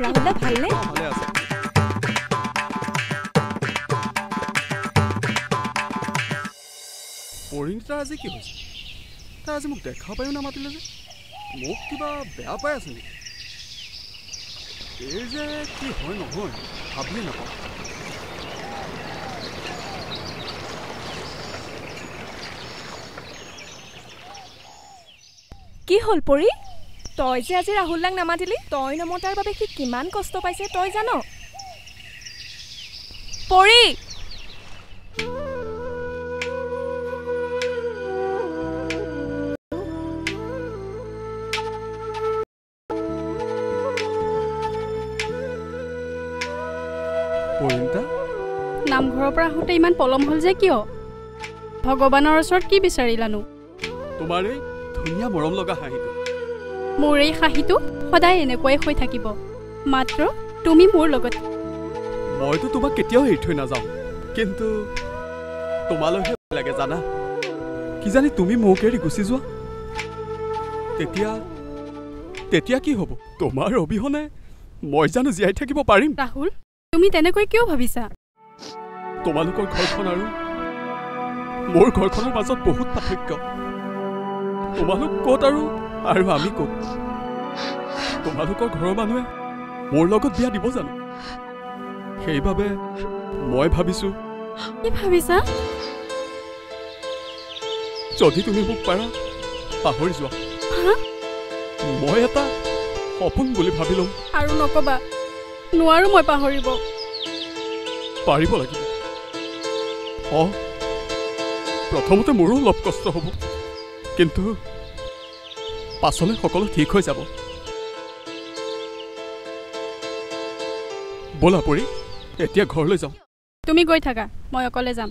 ৰাহুল ভালনে? পৰিণীতাৰ আজি কি হৈছে? তাই আজি মোক দেখা পায়ো নামাতিলে যে, মোক কিবা বেয়া পাই আছে নেকি? এই যে কি হয় নহয় ভাবিয়ে নাপাওঁ। কি হ'ল পৰি? তই যে আজি ৰাহুল দাক নামাতিলি, তই নমতাৰ বাবে সি কিমান কষ্ট পাইছে তই জান? পৰি পৰিণীতা নামঘৰৰ পৰা আহোঁতে ইমান পলম হ'ল যে কিয়? ভগৱানৰ ওচৰত কি বিচাৰিলানো? তোমাৰ এই ধুনীয়া মৰম লগা হাঁহিটো। মোৰ এই হাঁহিটো সদায় এনেকুৱাই হৈ থাকিব, মাত্ৰ তুমি মোৰ লগত। মইতো তোমাক কেতিয়াও এৰি থৈ নাযাওঁ, কিন্তু তোমালৈহে লাগে জানা। কিজানি তুমি মোক এৰি গুচি যোৱা, তেতিয়া কি হ'ব? তোমাৰ অবিহনে মই জানো জীয়াই থাকিব পাৰিম? ৰাহুল, তুমি তেনেকৈ কিয় ভাবিছা? তোমালোকৰ ঘৰখন আৰু মোৰ ঘৰখনৰ মাজত বহুত পাৰ্থক্য। তোমালোক ক'ত আৰু আমি ক'ত? তোমালোকৰ ঘৰৰ মানুহে মোৰ লগত বিয়া দিব জানো? সেইবাবে মই ভাবিছো। কি ভাবিছা? যদি তুমি মোক পাৰা পাহৰি যোৱা। মই এটা সপোন বুলি ভাবি ল'ম। আৰু নকবা, নোৱাৰো মই পাহৰিব। পাৰিব লাগিব। প্ৰথমতে মোৰো অলপ কষ্ট হ'ব, কিন্তু পাছলৈ সকলো ঠিক হৈ যাব। ব'লা পৰি, এতিয়া ঘৰলৈ যাওঁ। তুমি গৈ থাকা, মই অকলে যাম।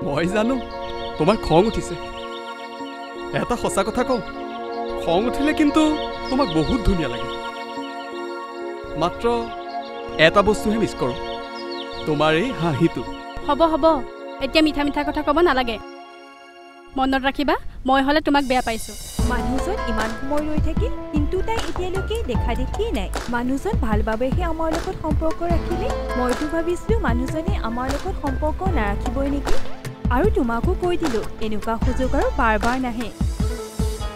মই জানো তোমাৰ খং উঠিছে। এটা সঁচা কথা কওঁ, খং উঠিলে কিন্তু তোমাক বহুত ধুনীয়া লাগে। মাত্ৰ এটা বস্তুহে মিছ কৰোঁ, তোমাৰ এই হাঁহিটো। হ'ব হ'ব, এতিয়া মিঠা মিঠা কথা ক'ব নালাগে। মনত ৰাখিবা, মই হ'লে তোমাক বেয়া পাইছোঁ। মানুহজন ইমান সময় ৰৈ থাকিল, কিন্তু তাই এতিয়ালৈকে দেখা দেখিয়েই নাই। মানুহজন ভাল বাবেহে আমাৰ লগত সম্পৰ্ক ৰাখিলে। মইতো ভাবিছিলোঁ মানুহজনে আমাৰ লগত সম্পৰ্ক নাৰাখিবই নেকি। আৰু তোমাকো কৈ দিলোঁ, এনেকুৱা সুযোগ আৰু বাৰ বাৰ নাহে।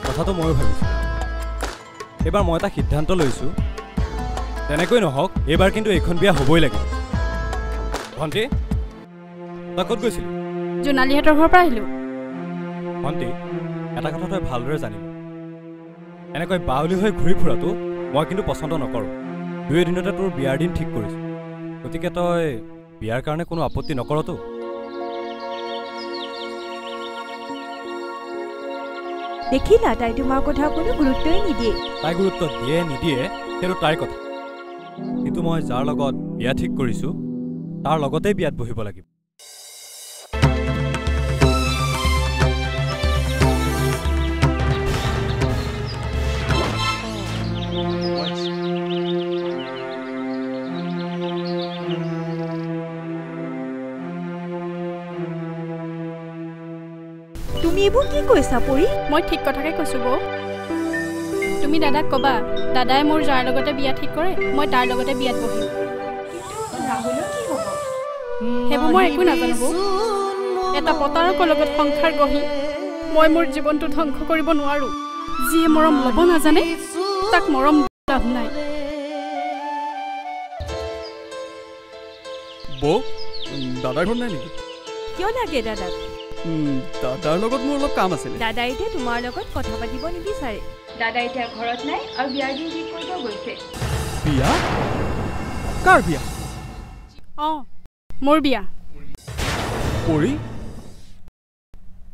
কথাটো ময়ো ভাবিছোঁ। এইবাৰ মই এটা সিদ্ধান্ত লৈছোঁ, তেনেকৈ নহওক এইবাৰ কিন্তু এইখন বিয়া হ'বই লাগে। ভণ্টি, তই ক'ত গৈছিলি? জোনালীহঁতৰ ঘৰৰ পৰা আহিলোঁ। ভণ্টি, এটা কথা তই ভালদৰে জানিবি, এনেকৈ বাউলি হৈ ঘূৰি ফুৰাটো মই কিন্তু পচন্দ নকৰোঁ। 2 এদিনতে তোৰ বিয়াৰ দিন ঠিক কৰিছোঁ, গতিকে তই বিয়াৰ কাৰণে কোনো আপত্তি নকৰতো? দেখিলা, তাই তোমাৰ কথা কোনো গুৰুত্বই নিদিয়ে। তাই গুৰুত্ব দিয়ে নিদিয়ে সেইটো তাইৰ কথা, কিন্তু মই যাৰ লগত বিয়া ঠিক কৰিছোঁ তাৰ লগতেই বিয়াত বহিব লাগিব। তুমি এইবোৰ কি কৈছা পৰি? মই ঠিক কথাকে কৈছোঁ বৌ। তুমি দাদাক ক'বা, দাদাই মোৰ যাৰ লগতে বিয়া ঠিক কৰে মই তাৰ লগতে বিয়াত বহিম। ৰাহুলৰ কি হ'ব? সেইবোৰ মই একো নাজানো বৌ। এটা পতাৰকৰ লগত সংসাৰ গঢ়ি মই মোৰ জীৱনটো ধ্বংস কৰিব নোৱাৰোঁ। যিয়ে মৰম ল'ব নাজানে তাক মৰম লাভ নাই। বৌ, দাদাৰ ঘৰত নাই নেকি? কিয় লাগে দাদাক? দাদাৰ লগত মোৰ অলপ কাম আছিলে। দাদাই এতিয়া তোমাৰ লগত কথা পাতিব নিবিচাৰে। দাদা এতিয়া ঘৰত নাই আৰু বিয়াৰ দিন ঠিক কৰিব গৈছে। বিয়া? কাৰ বিয়া? মোৰ বিয়া।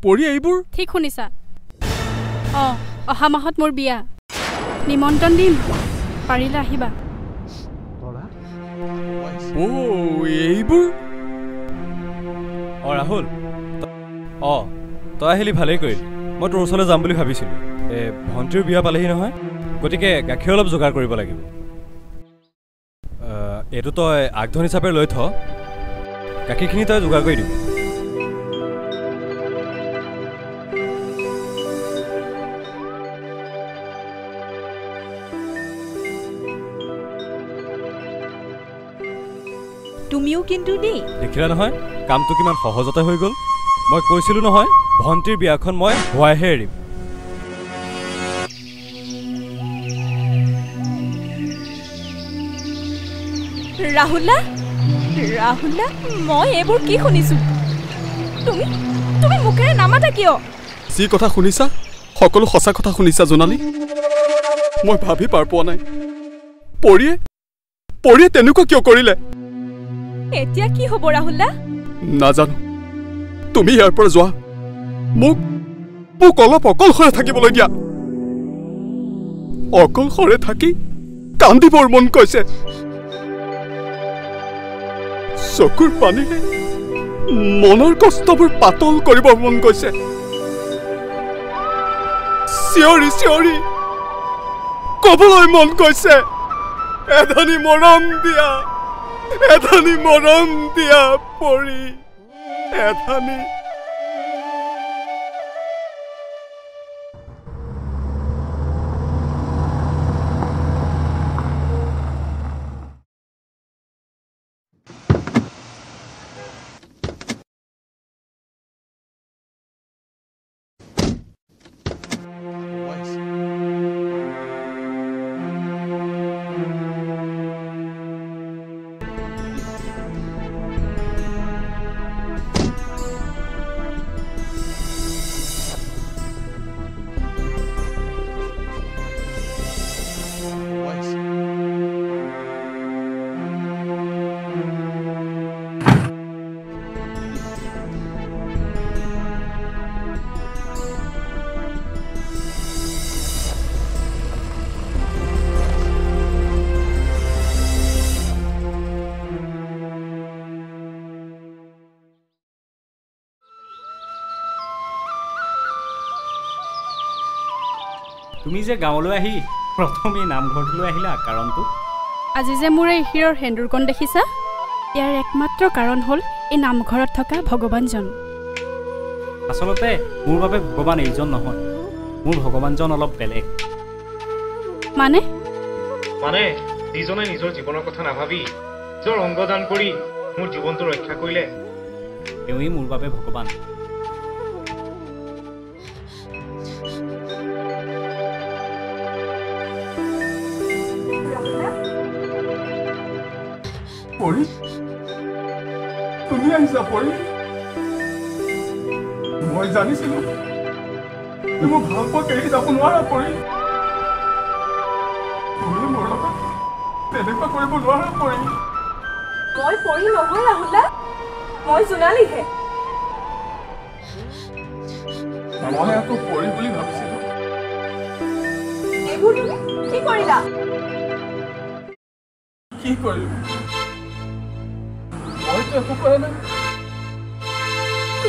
পৰি এইবোৰ? ঠিক শুনিছা। অহা মাহত মোৰ বিয়া। নিমন্ত্ৰণ দিম, পাৰিলে আহিবা। এইবোৰ? ৰাহুল, তই আহিলি ভালেই কৰিলি। মই তোৰ ওচৰলৈ যাম বুলি ভাবিছিলোঁ ভণ্টিৰ বিয়া পালেহি নহয় গতিকে গাখীৰ অলপ যোগাৰ কৰিব লাগিব এইটো তই আগধন হিচাপে লৈ থ গাখীৰখিনি তই যোগাৰ কৰি দিবি তুমিও কিন্তু দেই দেখিলা নহয় কামটো কিমান সহজতে হৈ গ'ল মই কৈছিলোঁ নহয় ভণ্টিৰ বিয়াখন মই হোৱাইহে এৰিম ৰাহুলা মই এইবোৰ কি শুনিছোঁ তুমি মুখেৰে নামাতা কিয় যি কথা শুনিছা সকলো সঁচা কথা শুনিছা জোনালী মই ভাবি পাৰ পোৱা নাই পৰিয়ে তেনেকুৱা কিয় কৰিলে এতিয়া কি হ'ব ৰাহুলা নাজানো তুমি ইয়াৰ পৰা যোৱা মোক অলপ অকলশৰে থাকিবলৈ দিয়া অকলশৰে থাকি কান্দিবৰ মন কৈছে চকুৰ পানীৰে মনৰ কষ্টবোৰ পাতল কৰিবৰ মন গৈছে চিঞৰি কবলৈ মন গৈছে এধানি মৰম দিয়া পৰি এধানি তুমি যে গাঁৱলৈ আহি প্ৰথমে নামঘৰটোলৈ আহিলা কাৰণটো আজি যে মোৰ এই হিৰৰ সেন্দুৰকণ দেখিছা ইয়াৰ একমাত্ৰ কাৰণ হ'ল এই নামঘৰত থকা ভগৱানজন আচলতে মোৰ বাবে ভগৱান এইজন নহয় মোৰ ভগৱানজন অলপ বেলেগ মানে যিজনে নিজৰ জীৱনৰ কথা নাভাবি নিজৰ অংগদান কৰি মোৰ জীৱনটো ৰক্ষা কৰিলে তেওঁই মোৰ বাবে ভগৱান পৰি তুমি আহিছা পৰি মই জানিছিলোঁ তুমি মোক ভাল পোৱা এৰি যাব নোৱাৰা পৰি তুমি মোৰ লগত তেনেকুৱা কৰিব নোৱাৰা পৰি মই পৰি নহয় ৰাহুলা মই জোনালীহে মই আকৌ পৰি বুলি ভাবিছিলোঁ এইবোৰ তুমি কি কৰিলা কি কৰিলো মইতো একো কৰা নাই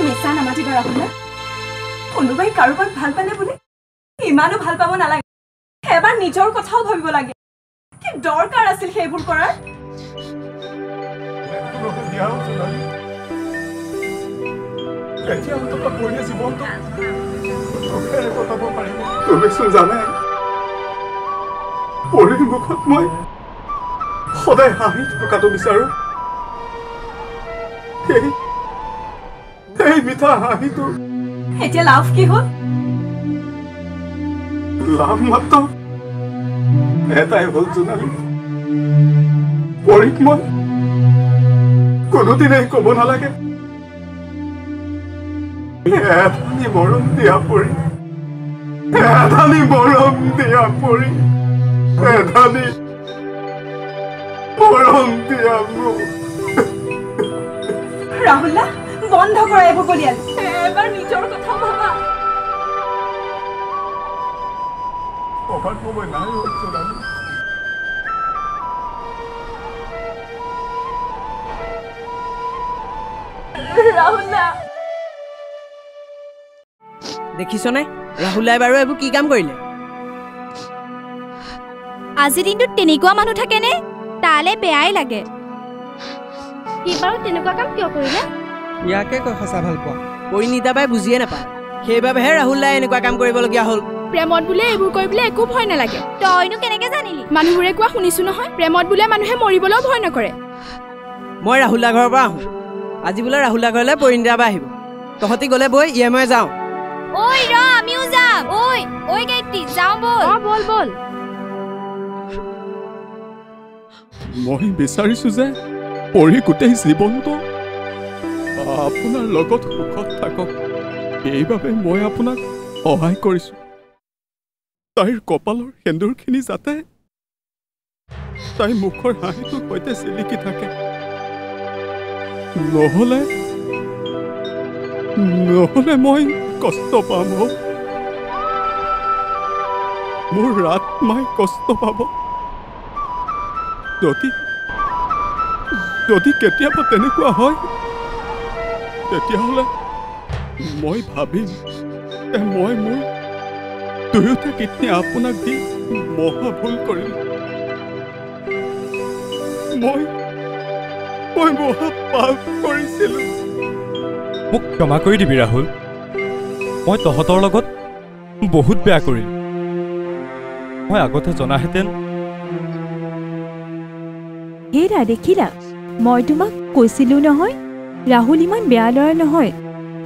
মিছা নামাতিবা ৰাহুলা কোনোবাই কাৰোবাক ভাল পালে বুলি ইমানো ভাল পাব নালাগে এবাৰ নিজৰ কথাও ভাবিব লাগে কি দৰকাৰ আছিল সেইবোৰ কৰাৰ তুমিচোন জানাই পৰিৰ মুখত মই সদায় হাঁহি থকাটো বিচাৰো এই মিঠা হাঁহিটো এতিয়া লাভ কি হ'ল লাভ মাত্ৰ এটাই হ'ল জোনালী পৰিক মই কোনোদিনেই ক'ব নালাগে এধানি মৰম দিয়া পৰি এধানি মৰম দিয়া পৰি এধানি মৰম দিয়া মোক ৰাহুলা বন্ধ কৰা এইবোৰ কলিয়াল এবাৰ নিজৰ কথা ভাবা অভাৰ সময় নাই জোনালী ৰাহুলা দেখিছনে ৰাহুলাই বাৰু এইবোৰ কি কাম কৰিলে? আজিৰ দিনটোত তেনেকুৱা মানুহ থাকেনে? তালে বেয়াই লাগে। সি বাৰু তেনেকুৱা কাম কিয় কৰিলে? ইয়াকে কৈ সঁচা ভাল পোৱা পৰিণীতা বাই বুজিয়ে নাপায়, সেইবাবেহে ৰাহুলাই এনেকুৱা কাম কৰিবলগীয়া হ'ল। প্ৰেমত বোলে এইবোৰ কৰিবলৈ একো ভয় নালাগে। তইনো কেনেকে জানিলি? মানুহবোৰে কোৱা শুনিছো নহয়, প্ৰেমত বোলে মানুহে মৰিবলৈও ভয় নকৰে। মই ৰাহুলা ঘৰৰ পৰা আহোঁ, আজি বোলে ৰাহুলা ঘৰলৈ পৰিণীতা বাই আহিব। তহঁতি গ'লে বৈ মই যাওঁ। ঐ ৰ আমিও যাম। ঐ গায়ত্ৰী যাওঁ বল। বল বল। মই বিচাৰিছোঁ যে পৰি গোটেই জীৱনটো আপোনাৰ লগত সুখত থাকক, এইবাবে মই আপোনাক সহায় কৰিছোঁ। তাইৰ কপালৰ সেন্দুৰখিনি যাতে তাইৰ মুখৰ হাঁহিটোৰ সৈতে চিলিকি থাকে, নহ'লে মই কষ্ট পাম। মোৰ আত্মাই কষ্ট পাব যদি কেতিয়াবা তেনেকুৱা হয়, তেতিয়াহ'লে মই ভাবিম মই মোৰ দুয়োটা কিডনী আপোনাক দি মহা ভুল কৰিম। মই মহা পাপ কৰিছিলোঁ। মোক ক্ষমা কৰি দিবি ৰাহুল, মই তহঁতৰ লগত বহুত বেয়া কৰিলোঁ। মই আগতে জনাহেঁতেন। হেৰা দেখিলা, মই তোমাক কৈছিলোঁ নহয়, ৰাহুল ইমান বেয়া ল'ৰা নহয়।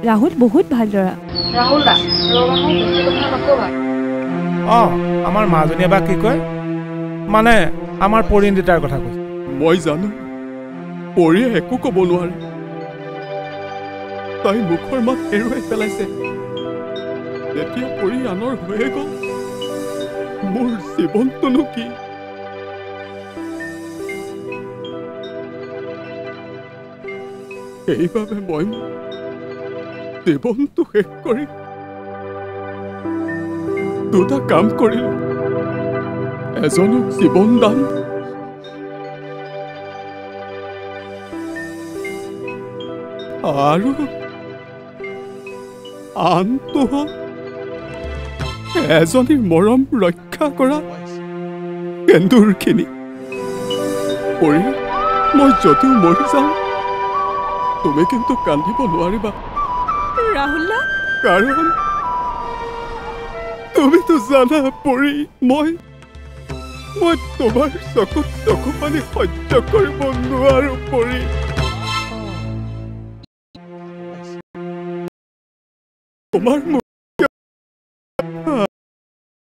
ৰাহুল বহুত ভাল ল'ৰা। ৰাহুল দা আমাৰ মাজনীয়ে বা কি কয়, মানে আমাৰ পৰিণীতাৰ কথা কৈছে। মই জানো পৰিয়ে একো ক'ব নোৱাৰে, তাই মুখৰ মাত হেৰুৱাই পেলাইছে। যেতিয়া পৰি আনৰ হৈয়ে গ'ল, মোৰ জীৱনটোনো কি? সেইবাবে মই জীৱনটো শেষ কৰি দুটা কাম কৰিলো। এজনক জীৱন দান আৰু আনটো হ'ল এজনীৰ মৰম ৰক্ষা কৰা সেন্দুৰখিনি। পৰি মই যদিও মৰি যাওঁ, তুমি কিন্তু কান্দিব নোৱাৰিবা ৰাহুল, কাৰণ তুমিতো জানা পৰি, মই তোমাৰ চকুত চকু পানী সহ্য কৰিব নোৱাৰো পৰি। তোমাৰ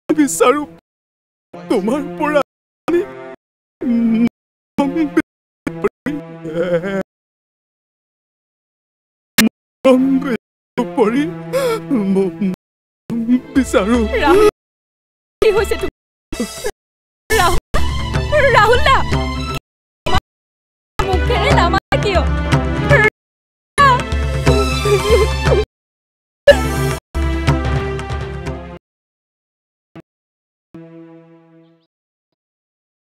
বিচাৰো তোমাৰ পৰা বিচাৰো। কি হৈছে ৰাহুল দা?